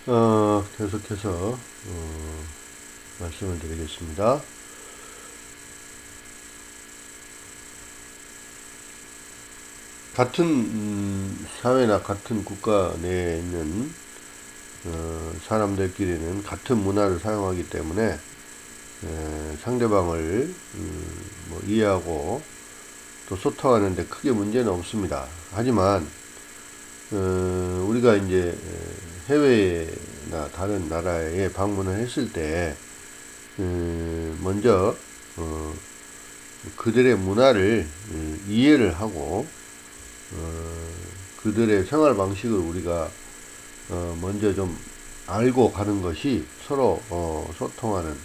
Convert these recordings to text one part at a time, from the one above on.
계속해서 말씀을 드리겠습니다. 같은 사회나 같은 국가 내에 있는 사람들끼리는 같은 문화를 사용하기 때문에 상대방을 이해하고 또 소통하는데 크게 문제는 없습니다. 하지만 우리가 이제 해외나 다른 나라에 방문을 했을 때 먼저 그들의 문화를 이해를 하고 그들의 생활 방식을 우리가 먼저 좀 알고 가는 것이 서로 소통하는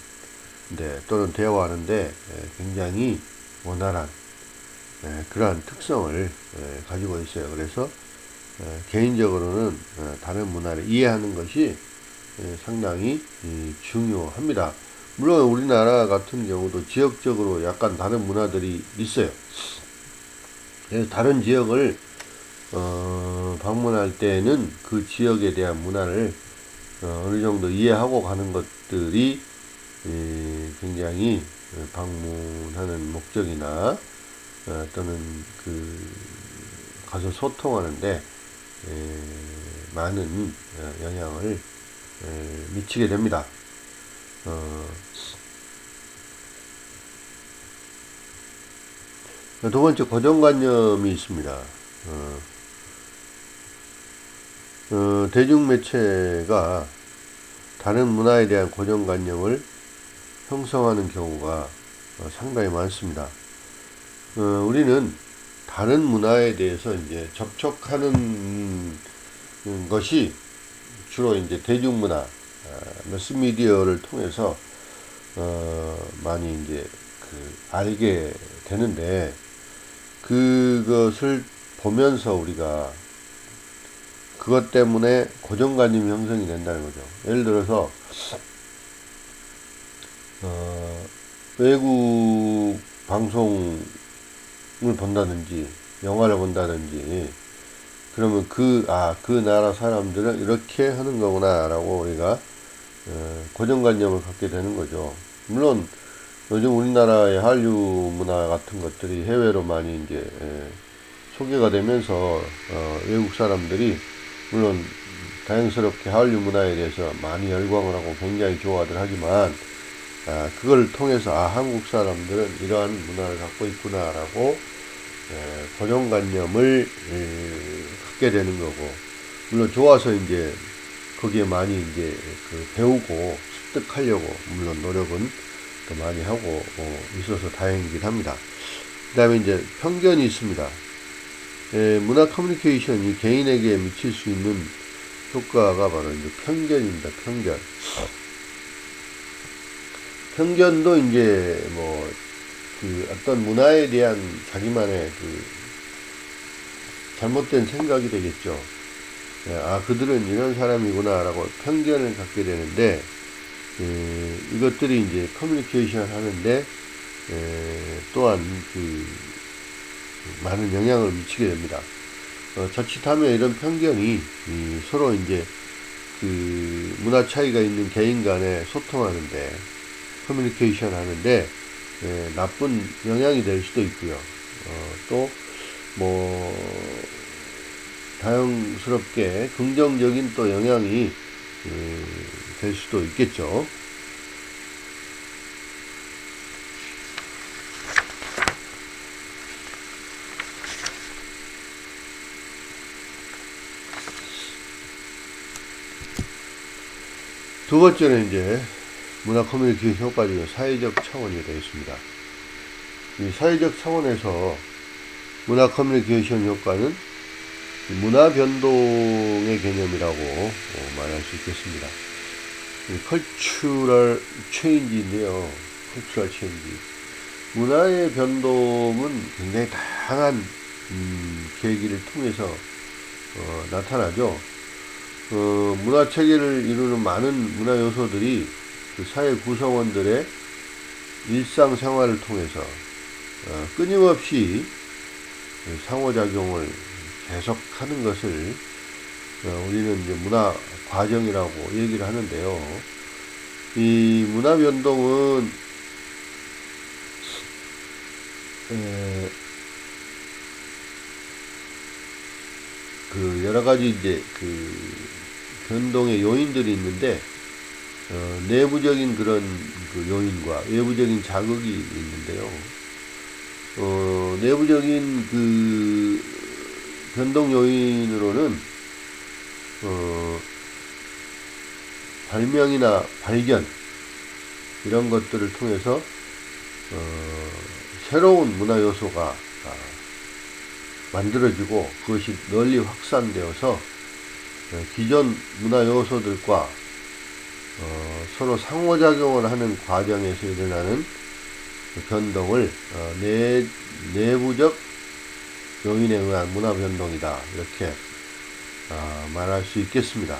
데 또는 대화하는데 굉장히 원활한 그러한 특성을 가지고 있어요. 그래서 개인적으로는 다른 문화를 이해하는 것이 상당히 중요합니다. 물론 우리나라 같은 경우도 지역적으로 약간 다른 문화들이 있어요. 그래서 다른 지역을 방문할 때는 그 지역에 대한 문화를 어느 정도 이해하고 가는 것들이 굉장히 방문하는 목적이나 또는 가서 소통하는데 많은 영향을 미치게 됩니다. 두 번째, 고정관념이 있습니다. 대중매체가 다른 문화에 대한 고정관념을 형성하는 경우가 상당히 많습니다. 우리는 다른 문화에 대해서 이제 접촉하는 것이 주로 이제 대중문화, 매스미디어를 통해서 많이 이제 알게 되는데, 그것을 보면서 우리가 그것 때문에 고정관념이 형성이 된다는 거죠. 예를 들어서 외국 방송을 본다든지 영화를 본다든지 그러면 그 나라 사람들은 이렇게 하는 거구나 라고 우리가 고정관념을 갖게 되는 거죠. 물론 요즘 우리나라의 한류 문화 같은 것들이 해외로 많이 이제 소개가 되면서 외국 사람들이 물론 다행스럽게 한류 문화에 대해서 많이 열광을 하고 굉장히 좋아들 하지만 그걸 통해서 한국 사람들은 이러한 문화를 갖고 있구나라고 고정관념을 갖게 되는 거고, 물론 좋아서 이제 거기에 많이 이제 배우고 습득하려고 물론 노력은 더 많이 하고 있어서 다행이긴 합니다. 그 다음에 이제 편견이 있습니다. 문화 커뮤니케이션이 개인에게 미칠 수 있는 효과가 바로 이제 편견입니다. 편견도 이제 어떤 문화에 대한 자기만의 잘못된 생각이 되겠죠. 그들은 이런 사람이구나 라고 편견을 갖게 되는데, 이것들이 이제 커뮤니케이션 하는데 또한 많은 영향을 미치게 됩니다. 자칫하면 이런 편견이 서로 이제 문화 차이가 있는 개인 간에 소통하는데, 커뮤니케이션 하는데 나쁜 영향이 될 수도 있고요. 또 다양스럽게 긍정적인 또 영향이 될 수도 있겠죠. 두 번째는 이제 문화 커뮤니케이션 효과 중에 사회적 차원이 되어 있습니다. 이 사회적 차원에서 문화 커뮤니케이션 효과는 문화 변동의 개념이라고 말할 수 있겠습니다. 컬처럴 체인지인데요. 컬처럴 체인지. 문화의 변동은 굉장히 다양한 계기를 통해서 나타나죠. 문화 체계를 이루는 많은 문화 요소들이 그 사회 구성원들의 일상생활을 통해서 끊임없이 상호작용을 계속하는 것을 우리는 이제 문화 과정이라고 얘기를 하는데요. 이 문화 변동은 그 여러 가지 이제 그 변동의 요인들이 있는데 내부적인 그런 그 요인과 외부적인 자극이 있는데요. 내부적인 그 변동 요인으로는 발명이나 발견 이런 것들을 통해서 새로운 문화 요소가 만들어지고 그것이 널리 확산되어서 기존 문화 요소들과 서로 상호작용을 하는 과정에서 일어나는 변동을 내부적 요인에 의한 문화 변동이다, 이렇게 말할 수 있겠습니다.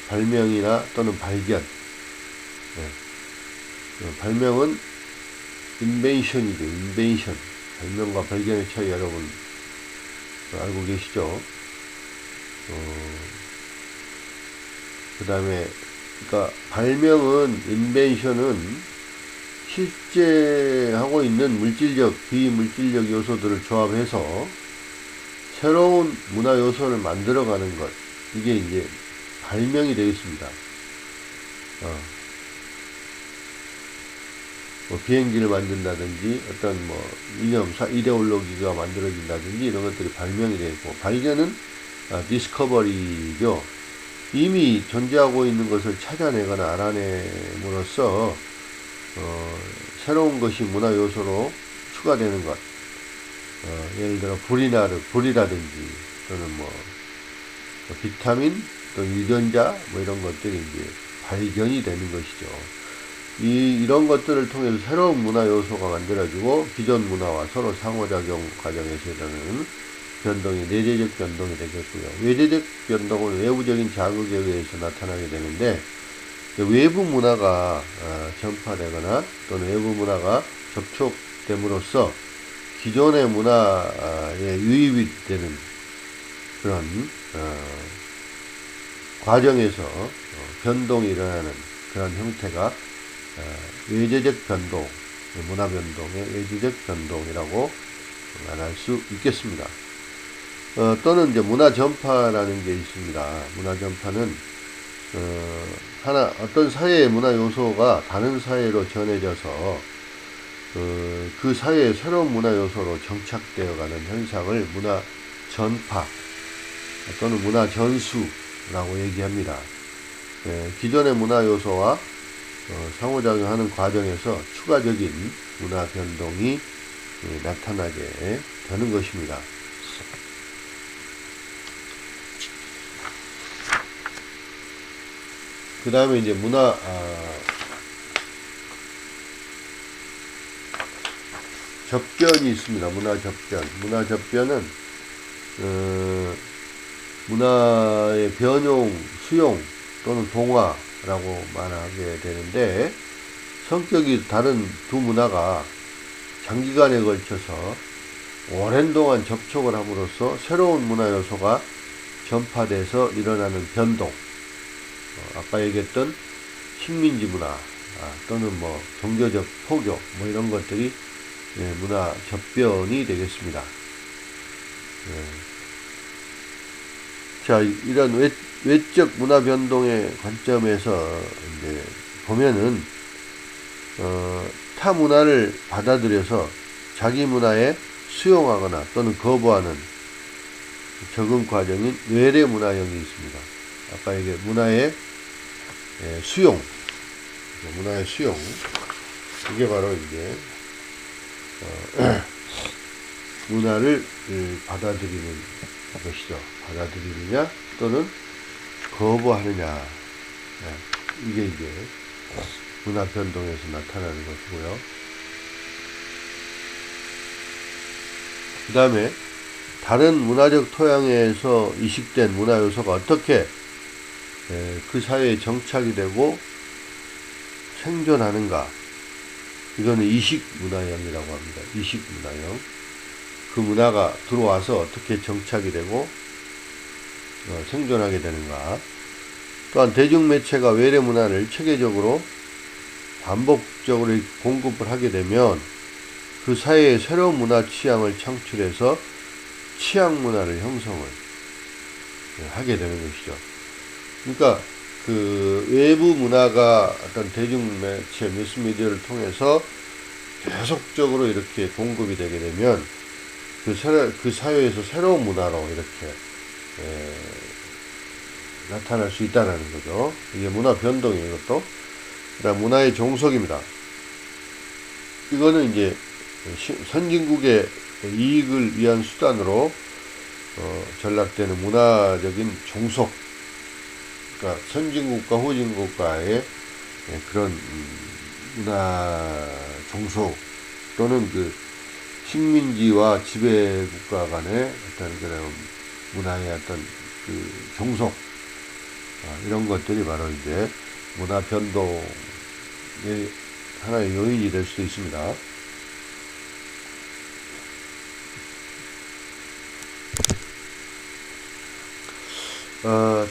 발명이나 또는 발견. 발명은 인벤션이죠. 인벤션. 발명과 발견의 차이 여러분 알고 계시죠? 그 다음에 그러니까 발명은, 인벤션은 실제 하고 있는 물질적, 비물질적 요소들을 조합해서 새로운 문화 요소를 만들어가는 것, 이게 이제 발명이 되겠습니다. 뭐 비행기를 만든다든지 어떤 뭐 이데올로기가 만들어진다든지 이런 것들이 발명이 되고, 발견은 디스커버리죠. 이미 존재하고 있는 것을 찾아내거나 알아냄으로써 새로운 것이 문화 요소로 추가되는 것. 예를 들어 불이라든지 또는 뭐 비타민 또 유전자 뭐 이런 것들이 이제 발견이 되는 것이죠. 이런 것들을 통해서 새로운 문화 요소가 만들어지고 기존 문화와 서로 상호작용 과정에서 일어나는 변동이 내재적 변동이 되겠고요. 외재적 변동은 외부적인 자극에 의해서 나타나게 되는데, 외부 문화가 전파되거나 또는 외부 문화가 접촉됨으로써 기존의 문화에 유입이 되는 그런 과정에서 변동이 일어나는 그런 형태가 외재적 변동, 문화 변동의 외재적 변동이라고 말할 수 있겠습니다. 또는 이제 문화 전파라는 게 있습니다. 문화 전파는 어떤 사회의 문화 요소가 다른 사회로 전해져서 그 사회의 새로운 문화 요소로 정착되어가는 현상을 문화 전파 또는 문화 전수라고 얘기합니다. 기존의 문화 요소와 상호작용하는 과정에서 추가적인 문화 변동이 나타나게 되는 것입니다. 그 다음에 이제 접견이 있습니다. 문화 접견. 문화 접견은 문화의 변용, 수용 또는 동화라고 말하게 되는데, 성격이 다른 두 문화가 장기간에 걸쳐서 오랜 동안 접촉을 함으로써 새로운 문화 요소가 전파돼서 일어나는 변동, 아까 얘기했던 식민지 문화 또는 뭐 종교적 포교 뭐 이런 것들이 문화 접변이 되겠습니다. 자, 이런 외적 문화 변동의 관점에서 이제 보면은 타 문화를 받아들여서 자기 문화에 수용하거나 또는 거부하는 적응 과정인 외래 문화형이 있습니다. 아까 얘기한 문화의 수용, 문화의 수용, 이게 바로 이제 문화를 받아들이는 것이죠. 받아들이느냐 또는 거부하느냐, 이게 이제 문화 변동에서 나타나는 것이고요. 그 다음에 다른 문화적 토양에서 이식된 문화 요소가 어떻게 그 사회에 정착이 되고 생존하는가, 이거는 이식 문화형이라고 합니다. 이식 문화형. 그 문화가 들어와서 어떻게 정착이 되고 생존하게 되는가. 또한 대중매체가 외래 문화를 체계적으로 반복적으로 공급을 하게 되면 그 사회에 새로운 문화 취향을 창출해서 취향 문화를 형성을 하게 되는 것이죠. 그러니까 그 외부 문화가 어떤 대중매체, 매스미디어를 통해서 계속적으로 이렇게 공급이 되게 되면 그 사회에서 새로운 문화로 이렇게 나타날 수 있다는 거죠. 이게 문화 변동이에요, 이것도. 그다음 문화의 종속입니다. 이거는 이제 선진국의 이익을 위한 수단으로 전락되는 문화적인 종속. 그러니까 선진국과 후진국과의 그런 문화 종속 또는 그 식민지와 지배국가 간의 어떤 그런 문화의 어떤 그 종속 이런 것들이 바로 이제 문화 변동의 하나의 요인이 될 수도 있습니다.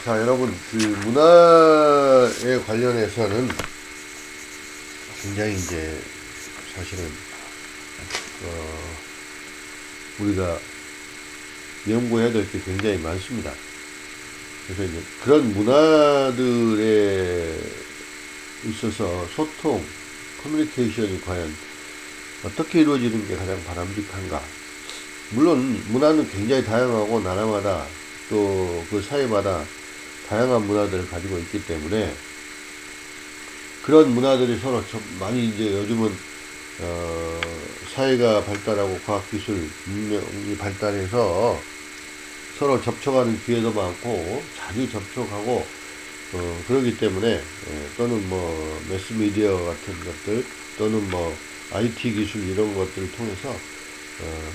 자, 여러분, 그 문화에 관련해서는 굉장히 이제 사실은 우리가 연구해야 될 게 굉장히 많습니다. 그래서 이제 그런 문화들에 있어서 소통, 커뮤니케이션이 과연 어떻게 이루어지는 게 가장 바람직한가. 물론 문화는 굉장히 다양하고 나라마다 또 그 사회마다 다양한 문화들을 가지고 있기 때문에 그런 문화들이 서로 많이 이제 요즘은 사회가 발달하고 과학기술 문명이 발달해서 서로 접촉하는 기회도 많고 자주 접촉하고 그러기 때문에 또는 뭐 매스미디어 같은 것들 또는 뭐 IT 기술 이런 것들을 통해서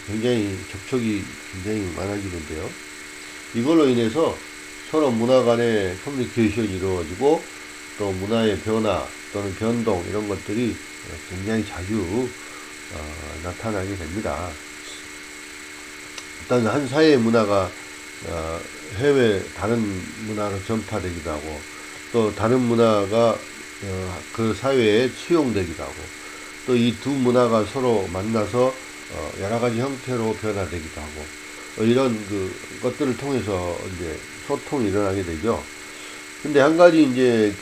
굉장히 접촉이 굉장히 많아지는데요. 이걸로 인해서 서로 문화 간의 커뮤니케이션이 이루어지고 또 문화의 변화 또는 변동 이런 것들이 굉장히 자주 나타나게 됩니다. 일단 한 사회의 문화가 해외 다른 문화로 전파되기도 하고 또 다른 문화가 그 사회에 수용되기도 하고 또 이 두 문화가 서로 만나서 여러 가지 형태로 변화되기도 하고 이런 그 것들을 통해서 이제 소통이 일어나게 되죠. 근데 한 가지 이제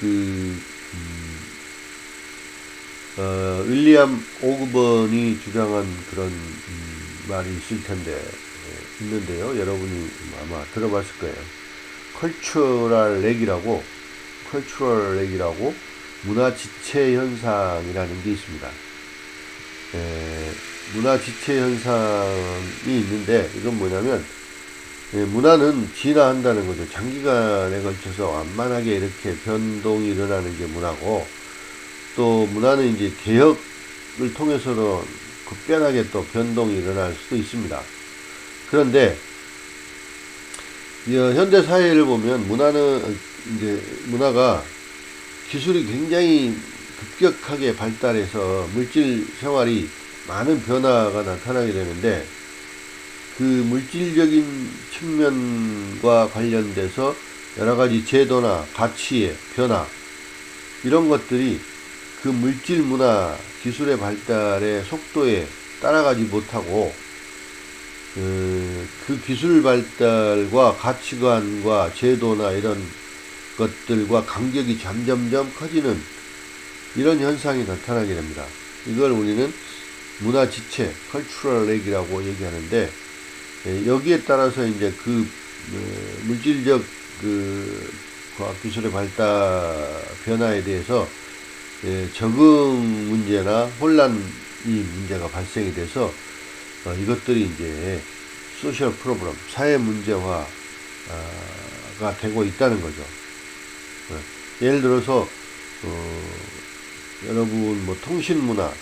윌리엄 오그번이 주장한 그런 말이 있을 텐데 있는데요. 여러분이 아마 들어봤을 거예요. 컬처럴 렉이라고 문화 지체 현상이라는 게 있습니다. 문화 지체 현상이 있는데 이건 뭐냐면 문화는 진화한다는 거죠. 장기간에 걸쳐서 완만하게 이렇게 변동이 일어나는 게 문화고 또 문화는 이제 개혁을 통해서는 급변하게 또 변동이 일어날 수도 있습니다. 그런데 현대 사회를 보면 문화가 기술이 굉장히 급격하게 발달해서 물질 생활이 많은 변화가 나타나게 되는데 그 물질적인 측면과 관련돼서 여러 가지 제도나 가치의 변화 이런 것들이 그 물질 문화 기술의 발달의 속도에 따라가지 못하고 그 기술 발달과 가치관과 제도나 이런 것들과 간격이 점점점 커지는 이런 현상이 나타나게 됩니다. 이걸 우리는 문화 지체, 컬처럴 렉이라고 얘기하는데 여기에 따라서 이제 물질적 과학기술의 발달 변화에 대해서 적응 문제나 혼란이 문제가 발생이 돼서 이것들이 이제 소셜 프로블럼, 사회 문제화가 되고 있다는 거죠. 예를 들어서 여러분 뭐 통신문화,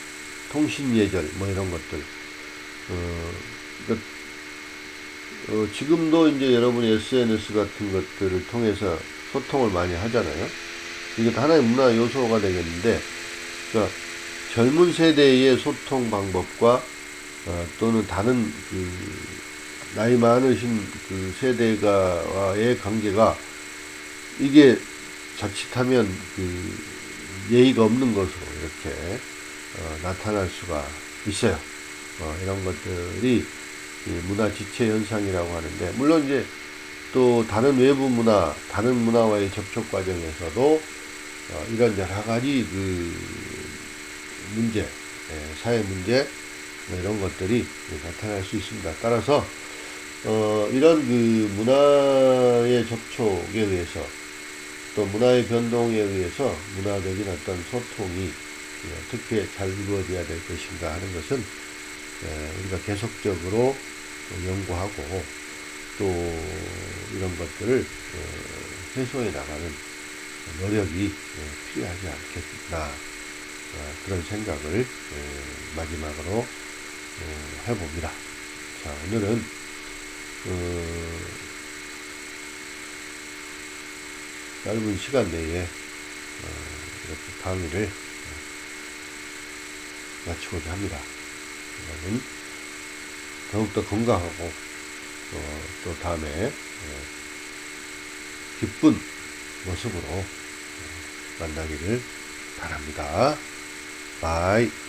통신예절 뭐 이런 것들 지금도 이제 여러분 SNS 같은 것들을 통해서 소통을 많이 하잖아요. 이것도 하나의 문화 요소가 되겠는데, 그러니까 젊은 세대의 소통 방법과 또는 다른 나이 많으신 세대가와의 관계가 이게 자칫하면 예의가 없는 것으로 이렇게 나타날 수가 있어요. 이런 것들이 문화 지체 현상이라고 하는데, 물론 이제 또 다른 외부 문화, 다른 문화와의 접촉 과정에서도 이런 여러 가지 문제, 사회 문제 이런 것들이 나타날 수 있습니다. 따라서 이런 문화의 접촉에 의해서 또 문화의 변동에 의해서 문화적인 어떤 소통이 어떻게 잘 이루어져야 될 것인가 하는 것은 우리가 계속적으로 연구하고 또 이런 것들을 해소해 나가는 노력이 필요하지 않겠나, 그런 생각을 마지막으로 해봅니다. 자, 오늘은 짧은 시간 내에 이렇게 강의를 마치고자 합니다. 여러분 더욱더 건강하고 또 다음에 기쁜 모습으로 만나기를 바랍니다. 바이.